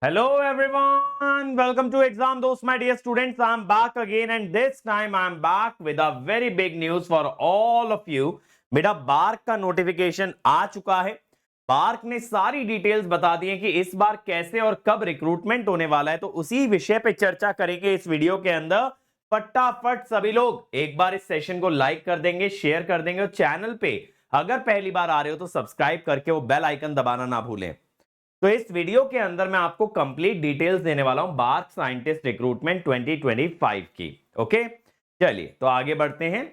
Hello everyone, welcome to Exam Dost, my dear students. I'm back again and this time I'm back with a very big news for all of you. बेटा bark का notification आ चुका है। Bark ने सारी details बता दी है कि इस बार कैसे और कब रिक्रूटमेंट होने वाला है, तो उसी विषय पे चर्चा करेंगे इस वीडियो के अंदर। फटाफट सभी लोग एक बार इस सेशन को लाइक कर देंगे, शेयर कर देंगे और चैनल पे अगर पहली बार आ रहे हो तो सब्सक्राइब करके वो बेल आइकन दबाना ना भूलें। तो इस वीडियो के अंदर मैं आपको कंप्लीट डिटेल्स देने वाला हूं बार्क साइंटिस्ट रिक्रूटमेंट 2025 की। ओके, चलिए तो आगे बढ़ते हैं।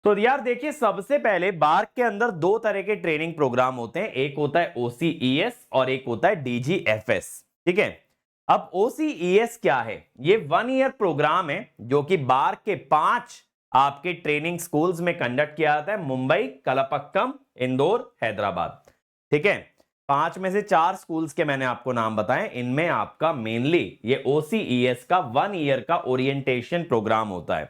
तो यार देखिए, सबसे पहले बार्क के अंदर दो तरह के ट्रेनिंग प्रोग्राम होते हैं, एक होता है OCES और एक होता है DGFS। ठीक है, अब OCES क्या है? ये 1 ईयर प्रोग्राम है जो कि बार्क के 5 आपके ट्रेनिंग स्कूल्स में कंडक्ट किया जाता है, मुंबई, कलपक्कम, इंदौर, हैदराबाद। ठीक है, 5 में से 4 स्कूल्स के मैंने आपको नाम बताए, इनमें आपका मेनली ये OCES का 1 ईयर का ओरिएंटेशन प्रोग्राम होता है।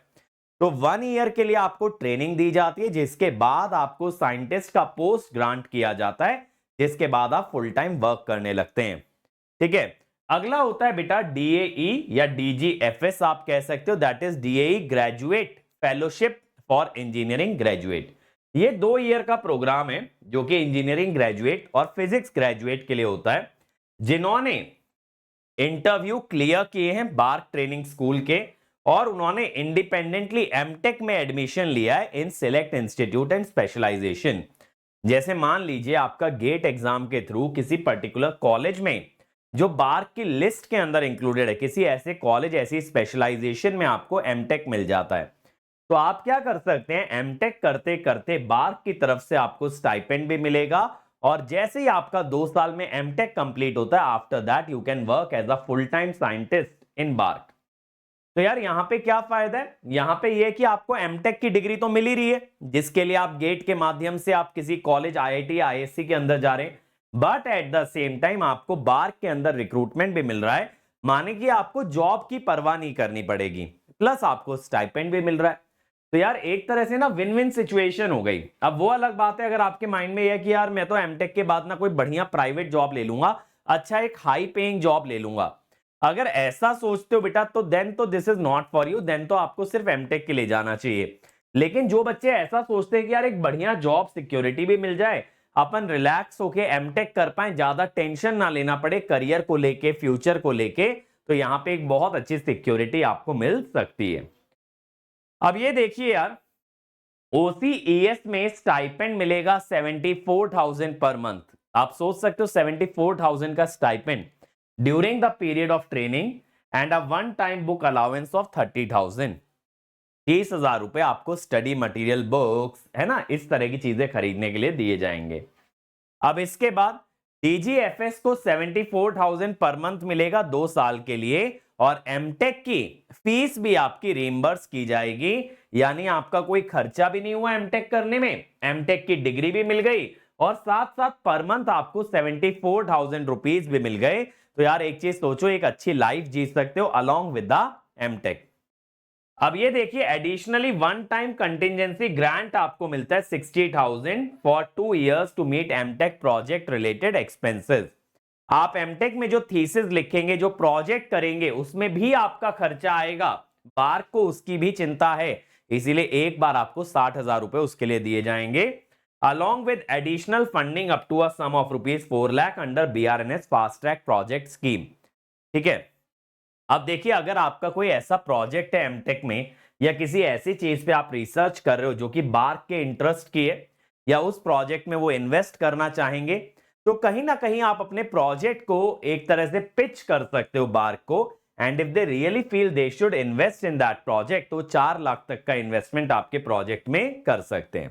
तो 1 ईयर के लिए आपको ट्रेनिंग दी जाती है, जिसके बाद आपको साइंटिस्ट का पोस्ट ग्रांट किया जाता है, जिसके बाद आप फुल टाइम वर्क करने लगते हैं। ठीक है, अगला होता है बेटा DAE या DGFS आप कह सकते हो, that is DAE graduate fellowship for engineering graduate. ये 2 ईयर का प्रोग्राम है जो कि इंजीनियरिंग ग्रेजुएट और फिजिक्स ग्रेजुएट के लिए होता है, जिन्होंने इंटरव्यू क्लियर किए हैं बार्क ट्रेनिंग स्कूल के और उन्होंने इंडिपेंडेंटली एमटेक में एडमिशन लिया है इन सिलेक्ट इंस्टीट्यूट एंड स्पेशलाइजेशन। जैसे मान लीजिए आपका गेट एग्जाम के थ्रू किसी पर्टिकुलर कॉलेज में जो बार्क की लिस्ट के अंदर इंक्लूडेड है, किसी ऐसे कॉलेज ऐसी स्पेशलाइजेशन में आपको एमटेक मिल जाता है, तो आप क्या कर सकते हैं, एमटेक करते करते बार्क की तरफ से आपको स्टाइपेंड भी मिलेगा और जैसे ही आपका 2 साल में एमटेक कंप्लीट होता है, after that you can work as a full time scientist in BARC. तो यार यहां पे क्या फायदा है? यहां पे ये कि आपको एमटेक की डिग्री तो मिल ही रही है, जिसके लिए आप गेट के माध्यम से आप किसी कॉलेज, IIT, ISC के अंदर जा रहे हैं, but at the same time आपको बार्क के अंदर रिक्रूटमेंट भी मिल रहा है, माने कि आपको जॉब की परवाह नहीं करनी पड़ेगी, प्लस आपको स्टाइपेंड भी मिल रहा है। तो यार एक तरह से ना विन विन सिचुएशन हो गई। अब वो अलग बात है अगर आपके माइंड में यह है कि यार मैं तो एमटेक के बाद ना कोई बढ़िया प्राइवेट जॉब ले लूंगा, अच्छा एक हाई पेइंग जॉब ले लूंगा, अगर ऐसा सोचते हो बेटा तो देन तो this is not for you, then तो आपको सिर्फ एमटेक के लिए जाना चाहिए। लेकिन जो बच्चे ऐसा सोचते हैं कि यार एक बढ़िया जॉब सिक्योरिटी भी मिल जाए, अपन रिलैक्स होके एमटेक कर पाए, ज्यादा टेंशन ना लेना पड़े करियर को लेके, फ्यूचर को लेके, तो यहां पे एक बहुत अच्छी सिक्योरिटी आपको मिल सकती है। अब ये देखिए यार, OCES में स्टाइपेंड मिलेगा 74,000 पर मंथ। आप सोच सकते हो 74,000 का stipend during the period of training and a one time book allowance of 30,000। 30,000 रुपए आपको स्टडी मटेरियल, बुक्स, है ना, इस तरह की चीजें खरीदने के लिए दिए जाएंगे। अब इसके बाद DGFS को 74,000 पर मंथ मिलेगा 2 साल के लिए और एमटेक की फीस भी आपकी रिइंबर्स की जाएगी, यानी आपका कोई खर्चा भी नहीं हुआ एमटेक करने में, एमटेक की डिग्री भी मिल गई और साथ साथ पर मंथ आपको 74,000 रुपीज भी मिल गए। तो यार एक चीज सोचो, एक अच्छी लाइफ जी सकते हो अलोंग विद द एमटेक। अब ये देखिए, additionally one time contingency grant आपको मिलता है 60,000 for 2 years to meet MTech project related expenses. आप एमटेक में जो थीसिस लिखेंगे, जो प्रोजेक्ट करेंगे, उसमें भी आपका खर्चा आएगा, बार्क को उसकी भी चिंता है, इसीलिए एक बार आपको 60,000 रुपए उसके लिए दिए जाएंगे, along with additional funding up to a sum of rupees 4 lakh under BRNS fast track project scheme. ठीक है, अब देखिए अगर आपका कोई ऐसा प्रोजेक्ट है एमटेक में या किसी ऐसी चीज पे आप रिसर्च कर रहे हो जो कि बार्क के इंटरेस्ट की है या उस प्रोजेक्ट में वो इन्वेस्ट करना चाहेंगे, तो कहीं ना कहीं आप अपने प्रोजेक्ट को एक तरह से पिच कर सकते हो बार्क को, and if they really feel they should invest in that project, तो 4 लाख तक का इन्वेस्टमेंट आपके प्रोजेक्ट में कर सकते हैं।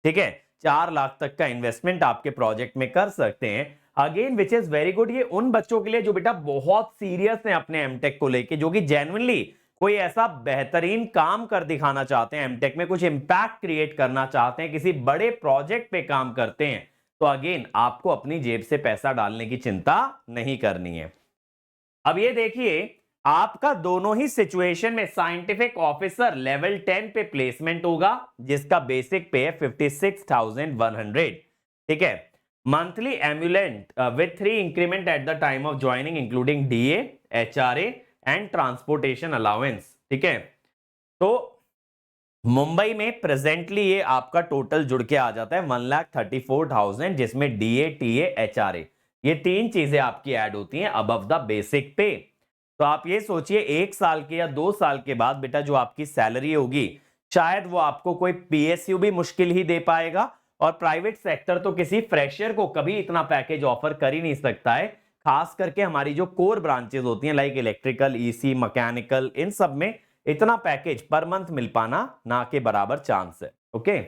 ठीक है, 4 लाख तक का इन्वेस्टमेंट आपके प्रोजेक्ट में कर सकते हैं, again which is very good. ये उन बच्चों के लिए जो बेटा बहुत सीरियस हैं अपने एमटेक को लेके, जो कि जेन्युइनली कोई ऐसा बेहतरीन काम कर दिखाना चाहते हैं एमटेक में, कुछ इंपैक्ट क्रिएट करना चाहते हैं, किसी बड़े प्रोजेक्ट पे काम करते हैं, तो अगेन आपको अपनी जेब से पैसा डालने की चिंता नहीं करनी है। अब ये देखिए, आपका दोनों ही सिचुएशन में साइंटिफिक ऑफिसर लेवल 10 पे प्लेसमेंट होगा, जिसका बेसिक पे है 56,100। ठीक है, monthly emolument with 3 increment at the time of joining including DA, HRA and transportation allowance. ठीक है, तो मुंबई में प्रेजेंटली ये आपका टोटल जुड़ के आ जाता है 1,34,000, जिसमें डीए, टीए, एचआरए ये 3 चीजें आपकी ऐड होती हैं अबव द बेसिक पे। तो आप ये सोचिए 1 साल के या 2 साल के बाद बेटा जो आपकी सैलरी होगी, शायद वो आपको कोई पीएसयू भी मुश्किल ही दे पाएगा, और प्राइवेट सेक्टर तो किसी फ्रेशर को कभी इतना पैकेज ऑफर कर ही नहीं सकता है। खास करके हमारी जो कोर ब्रांचेस होती हैं लाइक इलेक्ट्रिकल, ईसी, मैकेनिकल, इन सब में इतना पैकेज पर मंथ मिल पाना ना के बराबर चांस है। ओके,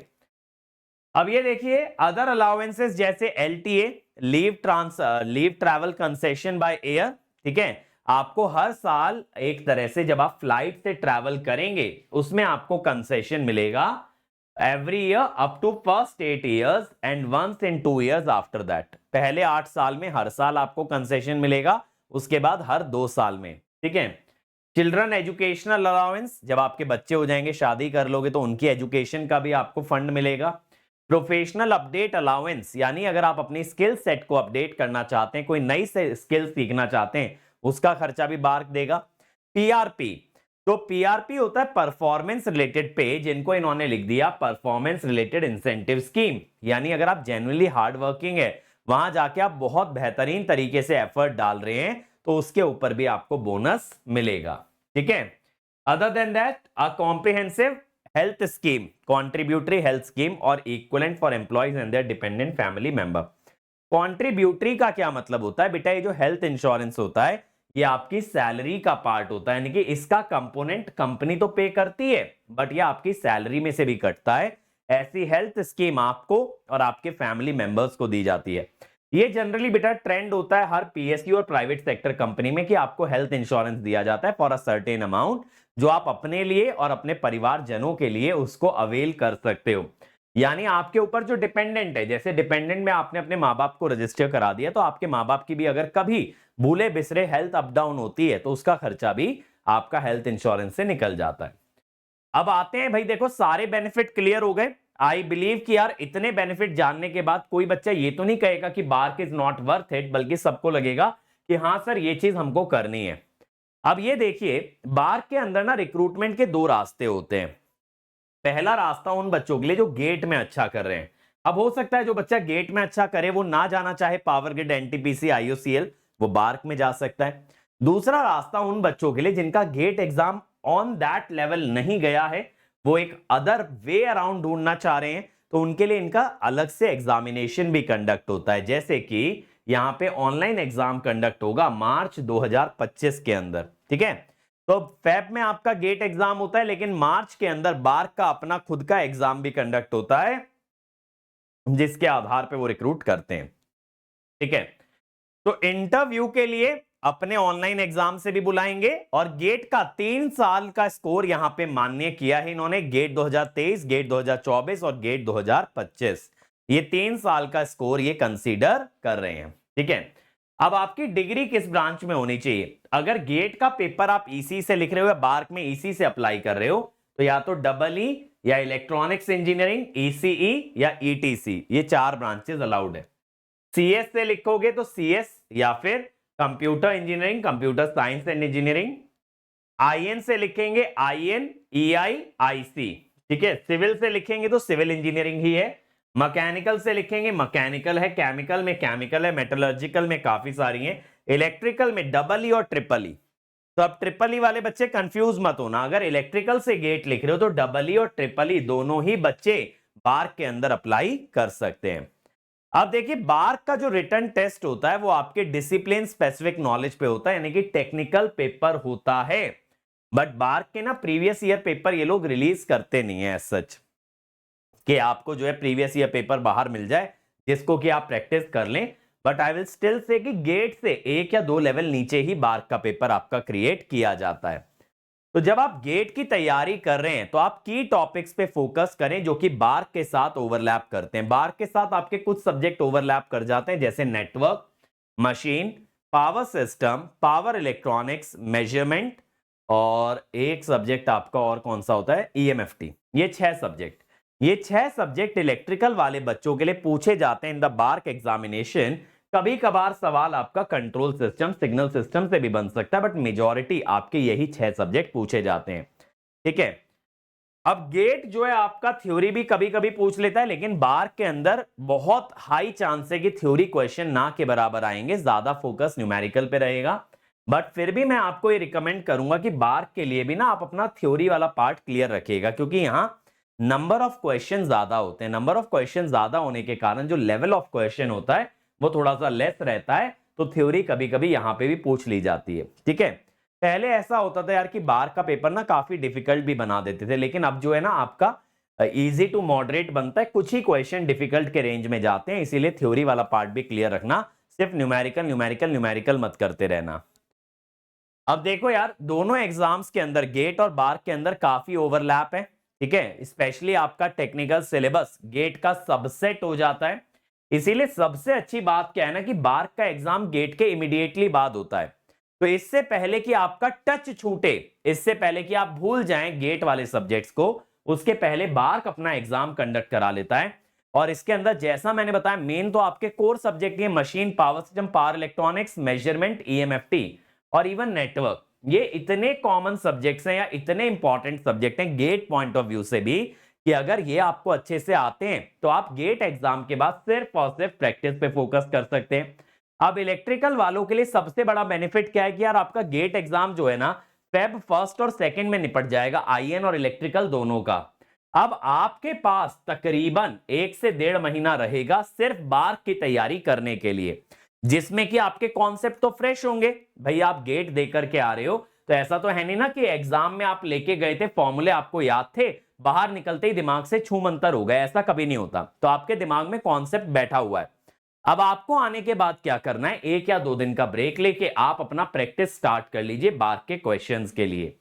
अब ये देखिए अदर अलाउंसेस जैसे LTA, leave travel concession by air. ठीक है, आपको हर साल एक तरह से जब आप फ्लाइट से ट्रैवल करेंगे उसमें आपको कंसेशन मिलेगा every year up to first 8 years and once in 2 years after that. पहले 8 साल में हर साल आपको कंसेशन मिलेगा, उसके बाद हर 2 साल में। ठीक है, चिल्ड्रन एजुकेशनल अलाउंस, जब आपके बच्चे हो जाएंगे, शादी कर लोगे तो उनकी एजुकेशन का भी आपको फंड मिलेगा। प्रोफेशनल अपडेट अलाउंस, यानी अगर आप अपनी स्किल सेट को अपडेट करना चाहते हैं, कोई नई से स्किल सीखना चाहते हैं, उसका खर्चा भी बार्क देगा। पीआरपी, तो पीआरपी होता है परफॉर्मेंस रिलेटेड पे, जिनको इन्होंने लिख दिया परफॉर्मेंस रिलेटेड इंसेंटिव स्कीम, यानी अगर आप जेन्युइनली हार्ड वर्किंग है, वहां जाके आप बहुत बेहतरीन तरीके से एफर्ट डाल रहे हैं, तो उसके ऊपर भी आपको बोनस मिलेगा। ठीक है, other than that a comprehensive health scheme, contributory health scheme और equivalent for employees and their dependent family member. Contributory का क्या मतलब होता है बेटा? ये जो हेल्थ इंश्योरेंस होता है ये आपकी सैलरी का पार्ट होता है, यानी कि इसका कंपोनेंट कंपनी तो पे करती है बट ये आपकी सैलरी में से भी कटता है। ऐसी हेल्थ स्कीम आपको और आपके फैमिली मेंबर्स को दी जाती है। ये जनरली बेटा ट्रेंड होता है हर पीएसयू और प्राइवेट सेक्टर कंपनी में कि आपको हेल्थ इंश्योरेंस दिया जाता है फॉर अ सर्टेन अमाउंट, जो आप अपने लिए और अपने परिवार जनों के लिए उसको अवेल कर सकते हो। यानी आपके ऊपर जो डिपेंडेंट है, जैसे डिपेंडेंट में आपने अपने माँ बाप को रजिस्टर करा दिया, तो आपके माँ बाप की भी अगर कभी भूले बिसरे हेल्थ अप डाउन होती है तो उसका खर्चा भी आपका हेल्थ इंश्योरेंस से निकल जाता है। अब आते हैं भाई, देखो सारे बेनिफिट क्लियर हो गए। आई बिलीव कि यार इतने बेनिफिट जानने के बाद कोई बच्चा ये तो नहीं कहेगा कि BARC is not worth it, बल्कि सबको लगेगा कि हाँ सर ये चीज हमको करनी है। अब ये देखिए बार्क के अंदर ना रिक्रूटमेंट के 2 रास्ते होते हैं। पहला रास्ता उन बच्चों के लिए जो गेट में अच्छा कर रहे हैं। अब हो सकता है जो बच्चा गेट में अच्छा करे वो ना जाना चाहे पावर ग्रिड, एनटीपीसी, आईओसीएल, वो बार्क में जा सकता है। दूसरा रास्ता उन बच्चों के लिए जिनका GATE exam on that level नहीं गया है, वो एक अदर वे अराउंड ढूंढना चाह रहे हैं, तो उनके लिए इनका अलग से एग्जामिनेशन भी कंडक्ट होता है। जैसे कि यहां पे ऑनलाइन एग्जाम कंडक्ट होगा मार्च 2025 के अंदर। ठीक है, तो फेब में आपका गेट एग्जाम होता है, लेकिन मार्च के अंदर बार्क का अपना खुद का एग्जाम भी कंडक्ट होता है जिसके आधार पे वो रिक्रूट करते हैं। ठीक है, तो इंटरव्यू के लिए अपने ऑनलाइन एग्जाम से भी बुलाएंगे, और गेट का 3 साल का स्कोर यहां पे मान्य किया है इन्होंने। गेट 2023, गेट 2024 और गेट 2025, ये 3 साल का स्कोर ये कंसीडर कर रहे हैं। ठीक है, अब आपकी डिग्री किस ब्रांच में होनी चाहिए? अगर गेट का पेपर आप ईसी से लिख रहे हो या बार्क में ईसी से अप्लाई कर रहे हो, तो या तो डबल ई या इलेक्ट्रॉनिक्स इंजीनियरिंग, ईसीई या ईटीसी, ये 4 ब्रांचेस अलाउड है। सीएस से लिखोगे तो सीएस या फिर computer engineering, computer science and engineering. IN से लिखेंगे आईएन, ईआई, आईसी। ठीक है, सिविल से लिखेंगे तो सिविल इंजीनियरिंग ही है। मैकेनिकल से लिखेंगे मैकेनिकल है, केमिकल में केमिकल है, मेटलर्जिकल में काफी सारी हैं, इलेक्ट्रिकल में डबल ई और ट्रिपल ई। तो अब ट्रिपल ई वाले बच्चे कंफ्यूज मत होना, अगर इलेक्ट्रिकल से गेट लिख रहे हो तो डबल ई और ट्रिपल ई दोनों ही बच्चे बार्क के अंदर अप्लाई कर सकते हैं। अब देखिए बार्क का जो रिटन टेस्ट होता है वो आपके डिसिप्लिन स्पेसिफिक नॉलेज पे होता है, यानी कि टेक्निकल पेपर होता है। बट बार्क के ना प्रीवियस ईयर पेपर ये लोग रिलीज करते नहीं है सच कि आपको जो है प्रीवियस ईयर पेपर बाहर मिल जाए जिसको कि आप प्रैक्टिस कर लें। But I will still say कि गेट से 1 या 2 लेवल नीचे ही बार्क का पेपर आपका क्रिएट किया जाता है। तो जब आप गेट की तैयारी कर रहे हैं तो आप की टॉपिक्स पे फोकस करें जो कि बार्क के साथ ओवरलैप करते हैं। बार्क के साथ आपके कुछ सब्जेक्ट ओवरलैप कर जाते हैं, जैसे network, machine, power system, power electronics, measurement, और एक सब्जेक्ट आपका और कौन सा होता है, ईएमएफटी। ये 6 सब्जेक्ट। ये 6 सब्जेक्ट इलेक्ट्रिकल वाले बच्चों के लिए पूछे जाते हैं इन द बार्क एग्जामिनेशन। कभी कभार सवाल आपका कंट्रोल सिस्टम, सिग्नल सिस्टम से भी बन सकता है, बट मेजॉरिटी आपके यही 6 सब्जेक्ट पूछे जाते हैं। ठीक है, अब गेट जो है आपका थ्योरी भी कभी कभी पूछ लेता है, लेकिन बार्क के अंदर बहुत हाई चांस है कि थ्योरी क्वेश्चन ना के बराबर आएंगे, ज्यादा फोकस न्यूमेरिकल पे रहेगा। बट फिर भी मैं आपको ये रिकमेंड करूंगा कि बार्क के लिए भी ना आप अपना थ्योरी वाला पार्ट क्लियर रखिएगा, क्योंकि यहां नंबर ऑफ क्वेश्चन ज्यादा होते हैं। नंबर ऑफ क्वेश्चन ज्यादा होने के कारण जो लेवल ऑफ क्वेश्चन होता है वो थोड़ा सा लेस रहता है, तो थ्योरी कभी कभी यहां पे भी पूछ ली जाती है। ठीक है, पहले ऐसा होता था यार कि बार का पेपर ना काफी डिफिकल्ट भी बना देते थे, लेकिन अब जो है ना आपका इजी टू मॉडरेट बनता है, कुछ ही क्वेश्चन डिफिकल्ट के रेंज में जाते हैं, इसीलिए थ्योरी वाला पार्ट भी क्लियर रखना, सिर्फ न्यूमेरिकल न्यूमेरिकल न्यूमेरिकल मत करते रहना। अब देखो यार, दोनों एग्जाम्स के अंदर गेट और बार के अंदर काफी ओवरलैप है। ठीक है, स्पेशली आपका टेक्निकल सिलेबस गेट का सबसेट हो जाता है, इसीलिए सबसे अच्छी बात क्या है ना कि बार का एग्जाम गेट के इमीडिएटली बाद होता है। तो इससे पहले कि आपका टच छूटे, इससे पहले कि आप भूल जाएं गेट वाले सब्जेक्ट्स को, उसके पहले बार्क अपना एग्जाम कंडक्ट करा लेता है। और इसके अंदर जैसा मैंने बताया, मेन तो आपके कोर सब्जेक्ट ये machine, power system, power electronics, measurement, EMFT और इवन नेटवर्क, ये इतने कॉमन सब्जेक्ट्स हैं या इतने इंपॉर्टेंट सब्जेक्ट हैं गेट पॉइंट ऑफ व्यू से भी, कि अगर ये आपको अच्छे से आते हैं तो आप गेट एग्जाम के बाद सिर्फ और सिर्फ प्रैक्टिस पे फोकस कर सकते हैं। अब इलेक्ट्रिकल वालों के लिए सबसे बड़ा बेनिफिट क्या है कि यार आपका गेट एग्जाम जो है ना फेब फर्स्ट और सेकंड में निपट जाएगा, आईएन और इलेक्ट्रिकल दोनों का। अब आपके पास तकरीबन 1 से 1.5 महीना रहेगा सिर्फ बार की तैयारी करने के लिए, जिसमें कि आपके कॉन्सेप्ट तो फ्रेश होंगे। भाई आप गेट देकर के आ रहे हो, तो ऐसा तो है नहीं ना कि एग्जाम में आप लेके गए थे, फॉर्मूले आपको याद थे, बाहर निकलते ही दिमाग से छू मंतर हो गए, ऐसा कभी नहीं होता। तो आपके दिमाग में कॉन्सेप्ट बैठा हुआ है। अब आपको आने के बाद क्या करना है, 1 या 2 दिन का ब्रेक लेके आप अपना प्रैक्टिस स्टार्ट कर लीजिए बार के क्वेश्चंस के लिए।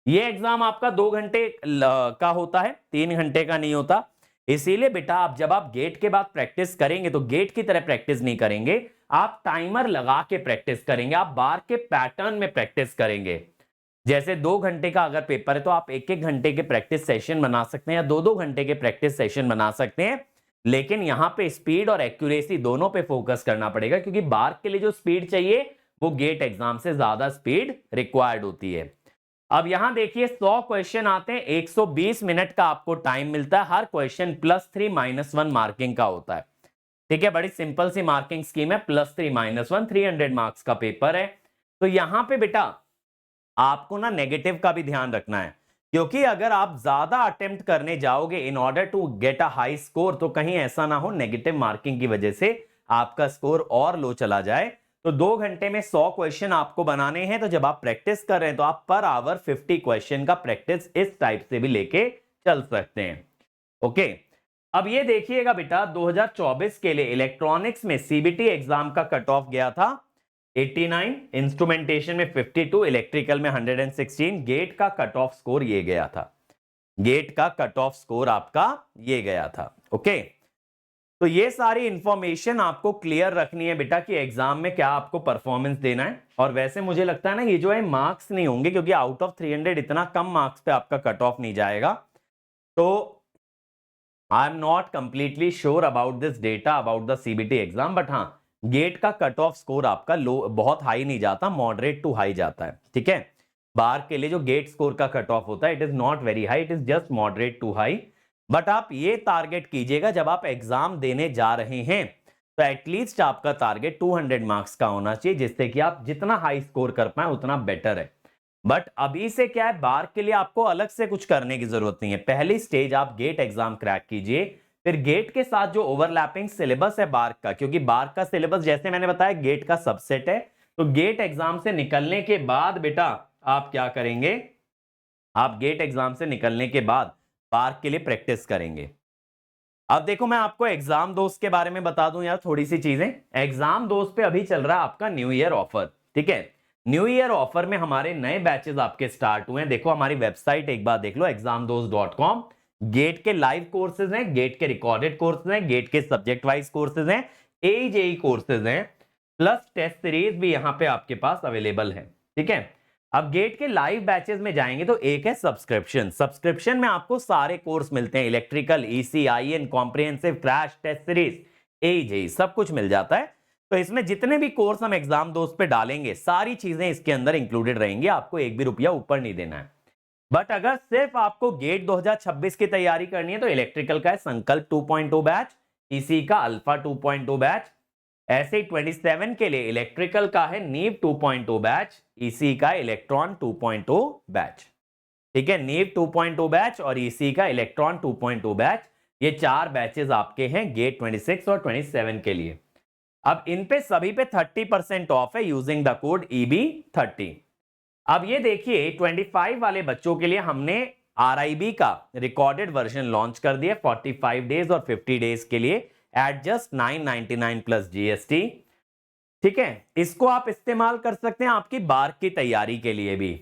ये एग्जाम आपका 2 घंटे का होता है, 3 घंटे का नहीं होता। इसीलिए बेटा आप जब आप गेट के बाद प्रैक्टिस करेंगे तो गेट की तरह प्रैक्टिस नहीं करेंगे, आप टाइमर लगा के प्रैक्टिस करेंगे, आप बार के पैटर्न में प्रैक्टिस करेंगे। जैसे 2 घंटे का अगर पेपर है तो आप 1-1 घंटे के प्रैक्टिस सेशन बना सकते हैं या 2-2 घंटे के प्रैक्टिस सेशन बना सकते हैं, लेकिन यहां पे स्पीड और एक्यूरेसी दोनों पे फोकस करना पड़ेगा, क्योंकि बार के लिए जो स्पीड चाहिए वो गेट एग्जाम से ज्यादा स्पीड रिक्वायर्ड होती है। अब यहां देखिए 100 क्वेश्चन आते हैं, 120 मिनट का आपको टाइम मिलता है, हर क्वेश्चन +3 -1 मार्किंग का होता है। ठीक है, बड़ी सिंपल सी मार्किंग स्कीम है, +3 -1, 300 मार्क्स का पेपर है। तो यहां पे बेटा आपको ना नेगेटिव का भी ध्यान रखना है, क्योंकि अगर आप ज्यादा अटेम्प्ट करने जाओगे in order to get a high score, तो कहीं ऐसा ना हो नेगेटिव मार्किंग की वजह से आपका स्कोर और लो चला जाए। तो 2 घंटे में 100 क्वेश्चन आपको बनाने हैं, तो जब आप प्रैक्टिस कर रहे हैं तो आप पर आवर 50 क्वेश्चन का प्रैक्टिस इस टाइप से भी लेके चल सकते हैं। ओके, अब ये देखिएगा बेटा 2024 के लिए इलेक्ट्रॉनिक्स में सीबीटी एग्जाम का कट ऑफ गया था 89, इंस्ट्रूमेंटेशन में 52, इलेक्ट्रिकल में 116, गेट का कट ऑफ स्कोर ये गया था, गेट का कट ऑफ स्कोर आपका ये गया था। ओके, तो ये सारी इंफॉर्मेशन आपको क्लियर रखनी है बेटा कि एग्जाम में क्या आपको परफॉर्मेंस देना है। और वैसे मुझे लगता है ना ये जो है मार्क्स नहीं होंगे, क्योंकि आउट ऑफ 300 इतना कम मार्क्स पे आपका कट ऑफ नहीं जाएगा। तो I am not completely sure about this data about the CBT exam, but हाँ गेट का कट ऑफ स्कोर आपका लो, बहुत हाई नहीं जाता, मॉडरेट टू हाई जाता है। ठीक है, बार के लिए जो गेट स्कोर का कट ऑफ होता है it is not very high, it is just moderate to high. But आप ये टारगेट कीजिएगा जब आप एग्जाम देने जा रहे हैं तो एटलीस्ट आपका टारगेट 200 मार्क्स का होना चाहिए, जिससे कि आप जितना हाई स्कोर कर पाए उतना बेटर है। बट अभी से क्या है, बार के लिए आपको अलग से कुछ करने की जरूरत नहीं है। पहली स्टेज आप गेट एग्जाम क्रैक कीजिए, फिर गेट के साथ जो ओवरलैपिंग सिलेबस है बार का, क्योंकि बार का सिलेबस जैसे मैंने बताया गेट का सबसेट है, तो गेट एग्जाम से निकलने के बाद बेटा आप क्या करेंगे, आप गेट एग्जाम से निकलने के बाद बार के लिए प्रैक्टिस करेंगे। अब देखो मैं आपको एग्जाम दोस्त के बारे में बता दूं यार थोड़ी सी चीजें। एग्जाम दोस्त पे अभी चल रहा है आपका न्यू ईयर ऑफर। ठीक है, न्यू ईयर ऑफर में हमारे नए बैचेस आपके स्टार्ट हुए हैं। देखो हमारी वेबसाइट एक बार देख लो, examdost.com। गेट के लाइव कोर्सेज हैं, गेट के रिकॉर्डेड कोर्सेज हैं, गेट के सब्जेक्ट वाइज कोर्सेज हैं, एजेई कोर्सेज हैं, प्लस टेस्ट सीरीज भी यहां पे आपके पास अवेलेबल है। ठीक है, अब गेट के लाइव बैचेस में जाएंगे तो एक है सब्सक्रिप्शन। सब्सक्रिप्शन में आपको सारे कोर्स मिलते हैं, electrical, EC, IN, comprehensive, crash test series, AJE, सब कुछ मिल जाता है। तो इसमें जितने भी कोर्स हम एग्जाम दोस्त पे डालेंगे सारी चीजें इसके अंदर इंक्लूडेड रहेंगी, आपको एक भी रुपया ऊपर नहीं देना है। बट अगर सिर्फ आपको गेट 2026 की तैयारी करनी है तो इलेक्ट्रिकल का है संकल्प 2.0 बैच, ईसी का अल्फा 2.0 बैच, ऐसे ही 27 के लिए इलेक्ट्रिकल का है नीव 2.0 बैच, ईसी का इलेक्ट्रॉन 2.0 बैच। ठीक है, नीव 2.0 बैच और ईसी का इलेक्ट्रॉन 2.0 बैच, ये 4 बैचेस आपके हैं गेट 26 और 27 के लिए। अब इन पे सभी पे 30% ऑफ है यूजिंग द कोड EB30। अब ये देखिए 25 वाले बच्चों के लिए हमने RIB का रिकॉर्डेड वर्जन लॉन्च कर दिया 45 डेज और 50 डेज के लिए एट जस्ट 999 प्लस GST। ठीक है, इसको आप इस्तेमाल कर सकते हैं आपकी बार की तैयारी के लिए भी।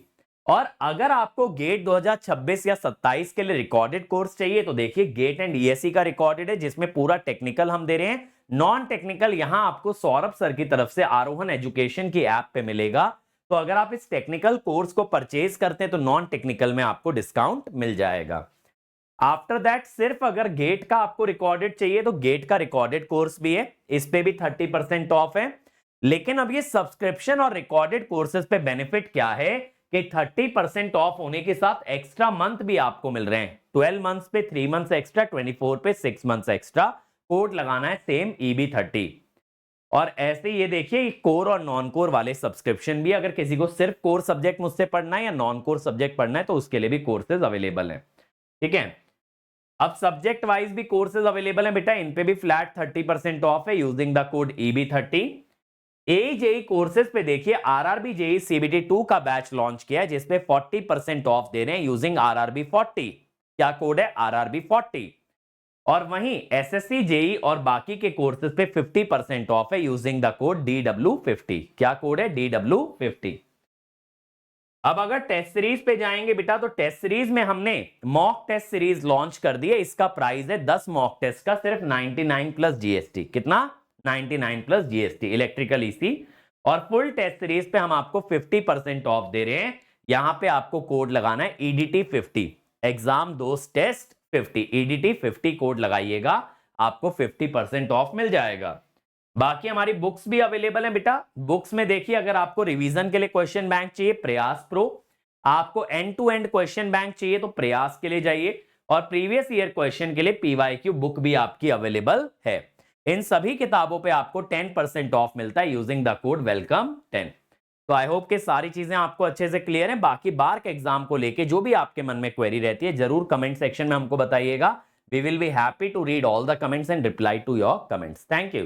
और अगर आपको गेट 2026 या 27 के लिए रिकॉर्डेड कोर्स चाहिए तो देखिए गेट एंड ESE का रिकॉर्डेड है जिसमें पूरा टेक्निकल हम दे रहे हैं, नॉन टेक्निकल यहां आपको सौरभ सर की तरफ से आरोहन एजुकेशन की ऐप पे मिलेगा। तो अगर आप इस टेक्निकल कोर्स को परचेज करते हैं तो नॉन टेक्निकल में आपको डिस्काउंट मिल जाएगा। आफ्टर दैट सिर्फ अगर गेट का आपको रिकॉर्डेड चाहिए तो गेट का रिकॉर्डेड कोर्स भी है, इस पे भी 30% ऑफ है। लेकिन अब ये सब्सक्रिप्शन और रिकॉर्डेड कोर्सेज पे बेनिफिट क्या है कि 30% ऑफ होने के साथ एक्स्ट्रा मंथ भी आपको मिल रहे हैं। 12 मंथ्स पे 3 मंथ्स एक्स्ट्रा, 24 पे 6 मंथ्स एक्स्ट्रा। कोड लगाना है सेम EB30। और ऐसे ये देखिए कोर और नॉन कोर वाले सब्सक्रिप्शन भी, अगर किसी को सिर्फ कोर सब्जेक्ट मुझसे पढ़ना है या नॉन कोर सब्जेक्ट पढ़ना है तो उसके लिए भी कोर्सेज अवेलेबल हैं। ठीक है, अब सब्जेक्ट वाइज भी कोर्सेज अवेलेबल हैं बेटा, इन पे भी फ्लैट 30% ऑफ है using the code EB30। AJE courses पे देखिए RRB JEE CBT 2 का बैच लॉन्च किया है जिसपे 40% ऑफ दे रहे हैं यूजिंग RRB40। क्या कोड है? RRB40। और वहीं SSC JEE और बाकी के कोर्सेज पे 50% ऑफ है यूजिंग द कोड DW50। क्या कोड है? DW50। अब अगर टेस्ट सीरीज पे जाएंगे बेटा तो टेस्ट सीरीज में हमने मॉक टेस्ट सीरीज लॉन्च कर दी है। इसका प्राइस है 10 मॉक टेस्ट का सिर्फ 99 प्लस GST। कितना? 99 प्लस GST इलेक्ट्रिकल EC। और फुल टेस्ट सीरीज पे हम आपको 50% ऑफ दे रहे हैं। यहां पे आपको कोड लगाना है EDT50, एग्जाम दोस्त टेस्ट 50, EDT50 कोड लगाइएगा, आपको 50% ऑफ मिल जाएगा। बाकी हमारी बुक्स भी अवेलेबल है बेटा। बुक्स में देखिए अगर आपको रिवीजन के लिए क्वेश्चन बैंक चाहिए प्रयास प्रो, आपको end to end question bank चाहिए तो प्रयास के लिए जाइए, और प्रीवियस ईयर क्वेश्चन के लिए PYQ बुक भी आपकी अवेलेबल है। इन सभी किताबों पे आपको 10% ऑफ मिलता है यूजिंग द कोड वेलकम 10। तो आई होप कि सारी चीजें आपको अच्छे से क्लियर हैं। बाकी बार के एग्जाम को लेके जो भी आपके मन में क्वेरी रहती है जरूर कमेंट सेक्शन में हमको बताइएगा। We will be happy to read all the comments and reply to your comments. Thank you.